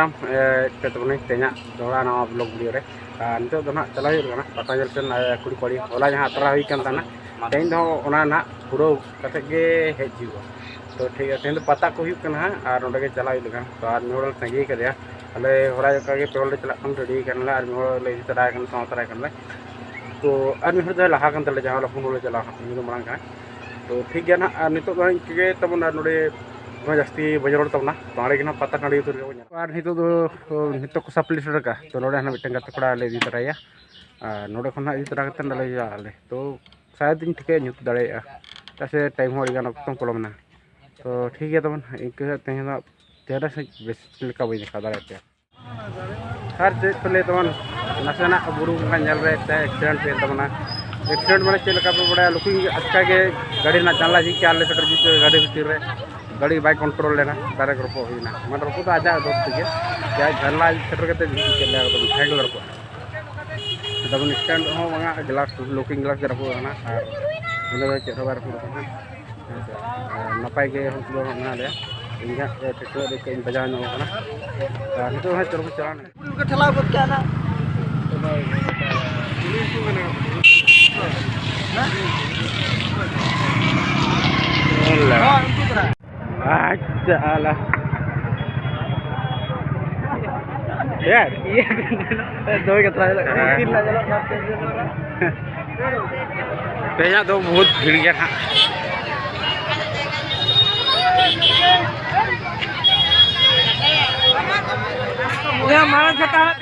दाराम पे तबने तेना दोड़ा नवा ब्लॉग वीडियो रे नितो दो ना चला हुई पता जल सेन कुड़ी कुड़ी होला जहां अतरा हुई कान ताना तेन दो ओना ना पुरो कते गे हेज हुआ तो ठीक है तेन पता को हुई कना और ओंडे गे चला हुई लगा तो आर मोड़ तंगी करया अले होरा का गे पेवल चला कम रेडी करन ला और मोड़ ले तरा कन सौ तरा कन तो और मोड़ दो लहा कन तले जहां लफुन ले चला हम मांग का तो ठीक है ना नितो दो के तबना नोडे जास्ती बजर तबना बाड़े के पता टाँडी और नितो नितो को सप्लिस का तो नोड़े हना मिट्टन गत कड़ा ले इदी तराया नोड़े खन इदी तरा कते नले जाले तो शायद इन ठिके ᱧᱩᱛ दाड़ेया तासे टाइम हो गान अक्तम पलमना तो ठीक है तबन इनके तेना तेरा से बेस लेका बई देखा दाड़े हर चीज पले तबन नसेना बुरु का नल रे एक्सीडेंट पे तबना एक्सीडेंट माने चेलका पे बड़ा लुकिंग अच्छा के गाड़ी ना जानला जी के आले सटर जी गाड़ी भीतर रे गाड़ी बाइक कंट्रोल लेना डायरेक्ट रोपो होइना मन रोपो तो आजा दोस्त के क्या झरला सटर के के ले तो साइकिल रोपो तब स्टैंड हो मांगा ग्लास लुकिंग ग्लास रोपो ना और इने चेक बार को नपाय के हम तो ना ले इनका टेक्टर दे के बजा न होना और तो है चलो चलाना उनका ठला को क्या ना अच्छा आला यार ये दो के ट्रायल तीन ला चलो तेजा तो बहुत भीड़ गया था मुझे मारा जाता है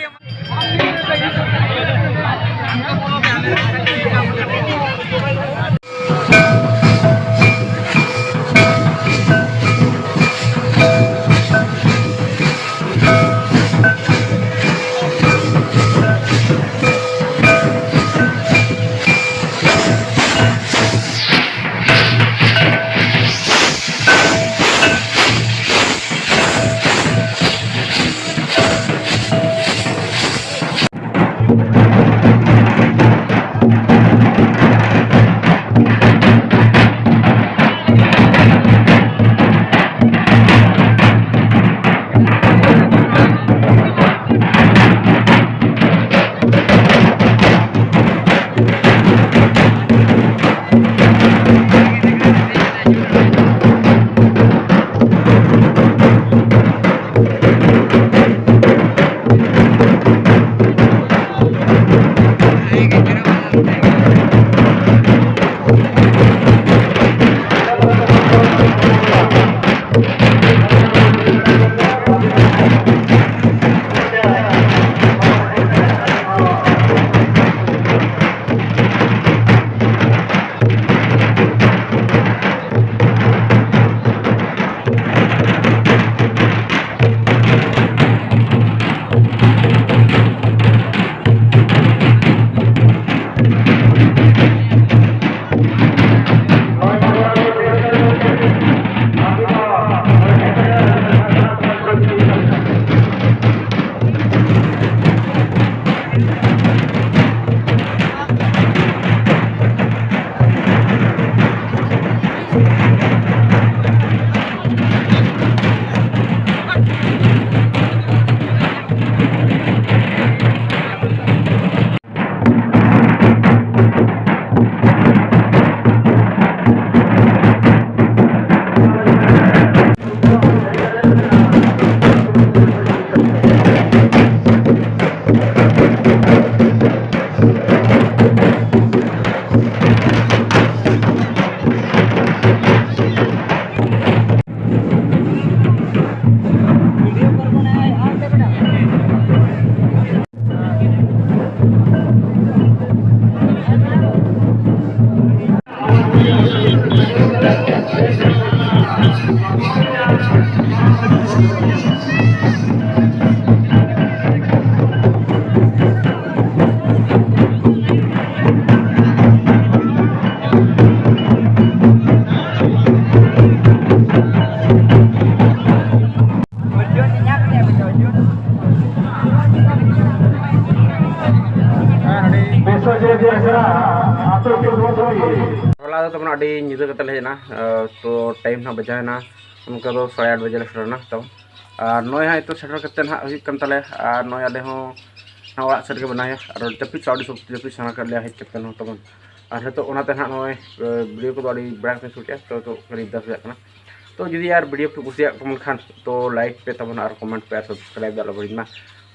होला तो अभी निदा कतले हेना तो टाइम ना बजाना उनका तो 8:30 बजे स्टार्ट ना तब और नॉय हाँ तो सेटर करते हाँ हुई कन तले और नॉय आले हो हाँ वाला सेट के बनाया और जपित साउडी सब जपित सना कर लिया है करते हो तबन और है तो ओनाते हाँ नॉय वीडियो को बड़ी ब्राइट में शूट तो करीब 10 बजे तो जुदी यार वीडियो पे कुसिया को खान तो लाइक पे तबन और कमेंट पे सब्सक्राइब दाला बड़ी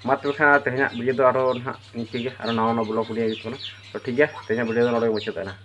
मा तो खान तेहना वीडियो तो आरो ना निके और नवा ब्लॉग वीडियो तो ठीक है तेहना वीडियो मुचाद।